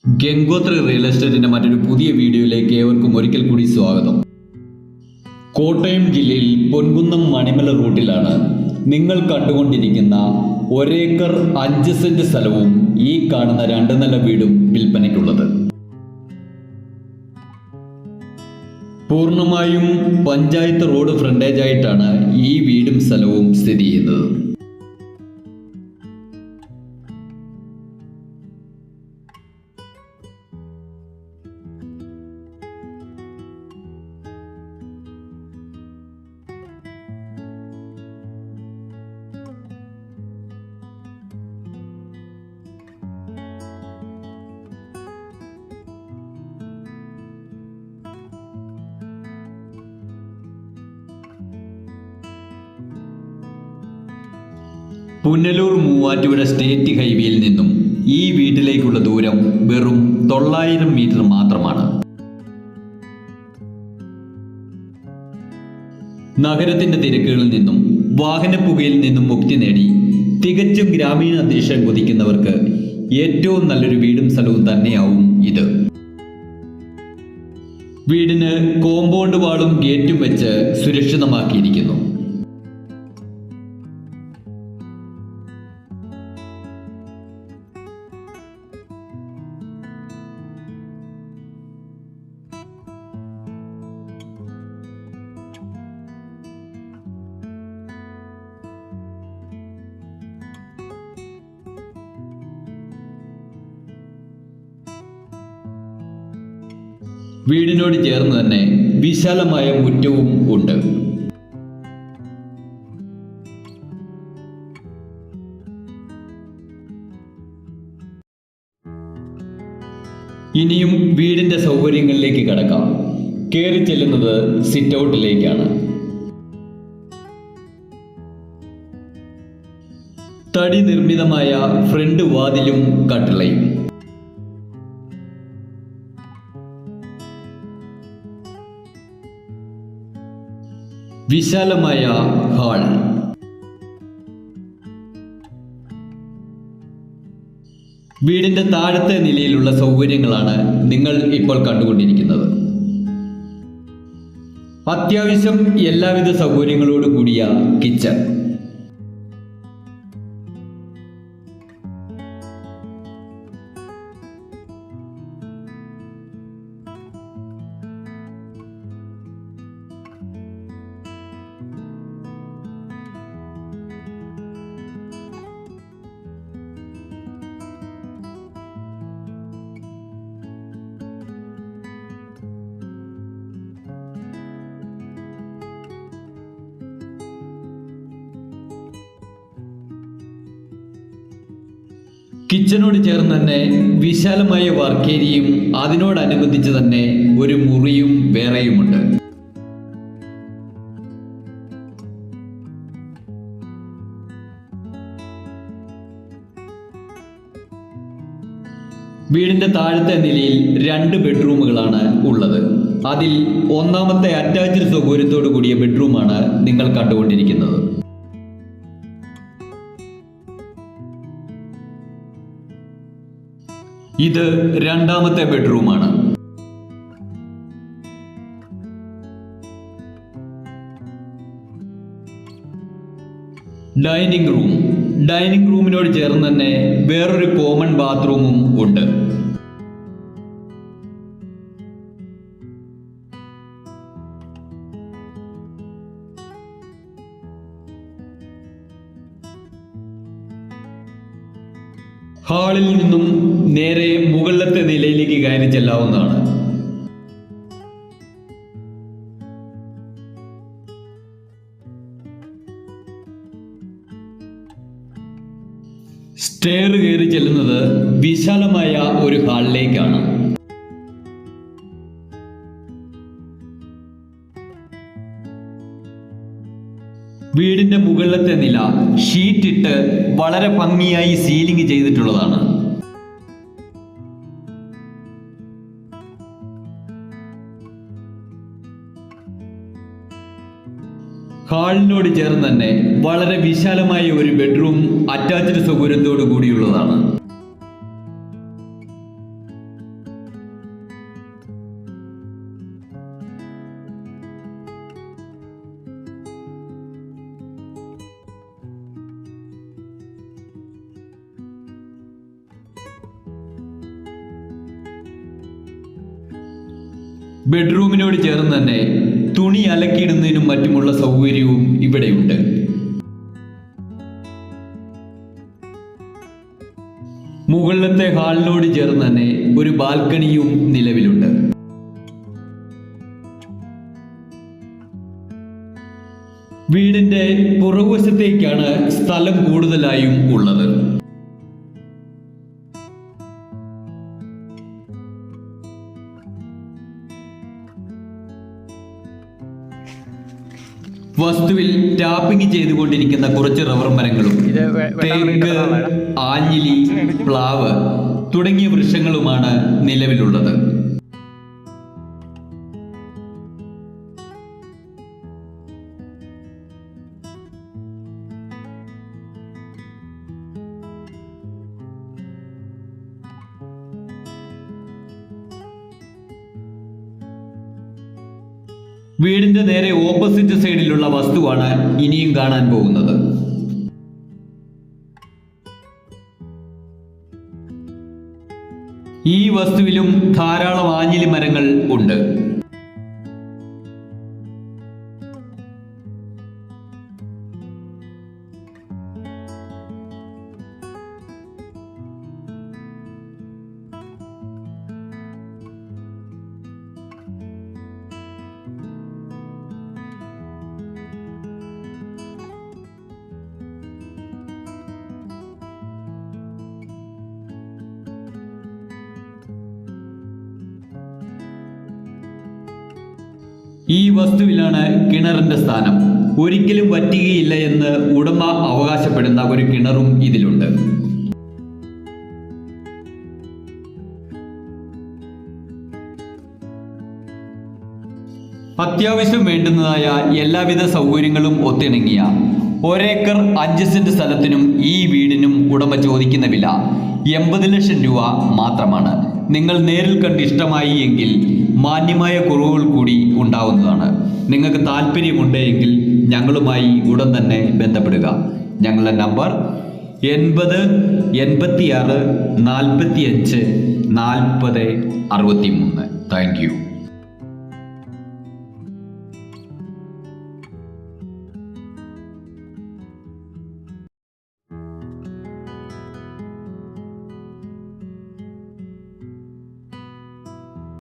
Gangotri real എസ്റ്റേറ്റിന്റെ മറ്റൊരു പുതിയ വീഡിയോയിലേക്ക് ഏവർക്കും ഒരിക്കൽ കൂടി സ്വാഗതം. കോട്ടയം ജില്ലയിൽ പൊൻകുന്നം മണിമല റൂട്ടിലാണ് നിങ്ങൾ കണ്ടുകൊണ്ടിരിക്കുന്ന ഒരേക്കർ 5 സെന്റ് സ്ഥലവും ഈ കാണുന്ന 2 നില വീടും വിൽപ്പനയ്ക്കുള്ളത്. പൂർണ്ണമായും പഞ്ചായത്ത് റോഡ് ഫ്രണ്ടേജ് ആയിട്ടാണ് ഈ വീടും സ്ഥലവും സ്ഥിതി ചെയ്യുന്നത്. പുനലൂർ മൂവാറ്റുപുഴ സ്റ്റേറ്റ് ഹൈവേയിൽ നിന്നും ഈ വീട്ടിലേക്കുള്ള ദൂരം വെറും 900 മീറ്റർ മാത്രമാണ്. നഗരത്തിന്റെ തിരക്കുകളിൽ നിന്നും വാഹനപ്പുകയിൽ നിന്നും മുക്തി നേടി തികച്ചും ഗ്രാമീണ അന്തരീക്ഷം കൊതിക്കുന്നവർക്ക് ഏറ്റവും നല്ലൊരു വീടും സ്ഥലവും തന്നെയാവും ഇത്. വീടിന് കോമ്പൗണ്ട് വാളും ഗേറ്റും വെച്ച് സുരക്ഷിതമാക്കിയിരിക്കുന്നു. വീടിനോട് ചേർന്ന് തന്നെ വിശാലമായ മുറ്റവും ഉണ്ട്. ഇനിയും വീടിന്റെ സൗകര്യങ്ങളിലേക്ക് കടക്കാം. കയറി ചെല്ലുന്നത് സിറ്റ് ഔട്ടിലേക്കാണ്. തടി നിർമ്മിതമായ ഫ്രണ്ട് വാതിലും കട്ടിളയും. വിശാലമായ ഹാൾ. വീടിന്റെ താഴത്തെ നിലയിലുള്ള സൗകര്യങ്ങളാണ് നിങ്ങൾ ഇപ്പോൾ കണ്ടുകൊണ്ടിരിക്കുന്നത്. അത്യാവശ്യം എല്ലാവിധ സൗകര്യങ്ങളോട് കൂടിയ കിച്ചൺ. കിച്ചനോട് ചേർന്ന് തന്നെ വിശാലമായ വർക്ക് ഏരിയയും അതിനോടനുബന്ധിച്ച് തന്നെ ഒരു മുറിയും വേറെയുമുണ്ട്. വീടിന്റെ താഴത്തെ നിലയിൽ 2 ബെഡ്റൂമുകളാണ് ഉള്ളത്. അതിൽ ഒന്നാമത്തെ അറ്റാച്ച്ഡ് സൗകര്യത്തോടു കൂടിയ ബെഡ്റൂമാണ് നിങ്ങൾ കണ്ടുകൊണ്ടിരിക്കുന്നത്. ഇത് രണ്ടാമത്തെ ബെഡ്റൂമാണ്. Dining room. ഡൈനിങ് റൂമിനോട് ചേർന്ന് തന്നെ വേറൊരു കോമൺ ബാത്റൂമും ഉണ്ട്. ഹാളിൽ നിന്നും നേരെ മുകളിലത്തെ നിലയിലേക്ക് കയറി ചെല്ലാവുന്നതാണ്. സ്റ്റെയർ കയറി ചെല്ലുന്നത് വിശാലമായ ഒരു ഹാളിലേക്കാണ്. വീടിന്റെ മുകളിലത്തെ നില ഷീറ്റ് ഇട്ട് വളരെ ഭംഗിയായി സീലിംഗ് ചെയ്തിട്ടുള്ളതാണ്. ഹാളിനോട് ചേർന്ന് തന്നെ വളരെ വിശാലമായ ഒരു ബെഡ്റൂം അറ്റാച്ച്ഡ് സൗകര്യത്തോടു കൂടിയുള്ളതാണ്. ബെഡ്റൂമിനോട് ചേർന്ന് തന്നെ തുണി അലക്കിയിടുന്നതിനും മറ്റുമുള്ള സൗകര്യവും ഇവിടെയുണ്ട്. മുകളിലത്തെ ഹാളിനോട് ചേർന്ന് തന്നെ ഒരു ബാൽക്കണിയും നിലവിലുണ്ട്. വീടിന്റെ പുറകുവശത്തേക്കാണ് സ്ഥലം കൂടുതലായും ഉള്ളത്. വസ്തുവിൽ ടാപ്പിംഗ് ചെയ്തുകൊണ്ടിരിക്കുന്ന കുറച്ച് റബ്ബർ മരങ്ങളും തേക്ക്, ആഞ്ഞിലി, പ്ലാവ് തുടങ്ങിയ വൃക്ഷങ്ങളുമാണ് നിലവിലുള്ളത്. വീടിന്റെ നേരെ ഓപ്പോസിറ്റ് സൈഡിലുള്ള വസ്തുവാണ് ഇനിയും കാണാൻ പോകുന്നത്. ഈ വസ്തുവിലും ധാരാളം ആഞ്ഞിലി മരങ്ങൾ ഉണ്ട്. ഈ വസ്തുവിലാണ് കിണറിന്റെ സ്ഥാനം. ഒരിക്കലും വറ്റുകയില്ല എന്ന് ഉടമ അവകാശപ്പെടുന്ന ഒരു കിണറും ഇതിലുണ്ട്. അത്യാവശ്യം വേണ്ടുന്നതായ എല്ലാവിധ സൗകര്യങ്ങളും ഒത്തിണങ്ങിയ 1 ഏക്കർ 5 സെന്റ് സ്ഥലത്തിനും ഈ വീടിനും ഉടമ ചോദിക്കുന്ന വില 80 ലക്ഷം രൂപ മാത്രമാണ്. നിങ്ങൾ നേരിൽ കണ്ട് ഇഷ്ടമായി എങ്കിൽ മാന്യമായ കുറവുകൾ കൂടി ഉണ്ടാവുന്നതാണ്. നിങ്ങൾക്ക് താല്പര്യമുണ്ടെങ്കിൽ ഞങ്ങളുമായി ഉടൻ തന്നെ ബന്ധപ്പെടുക. ഞങ്ങളുടെ നമ്പർ 80 86 45 40 63. Thank you.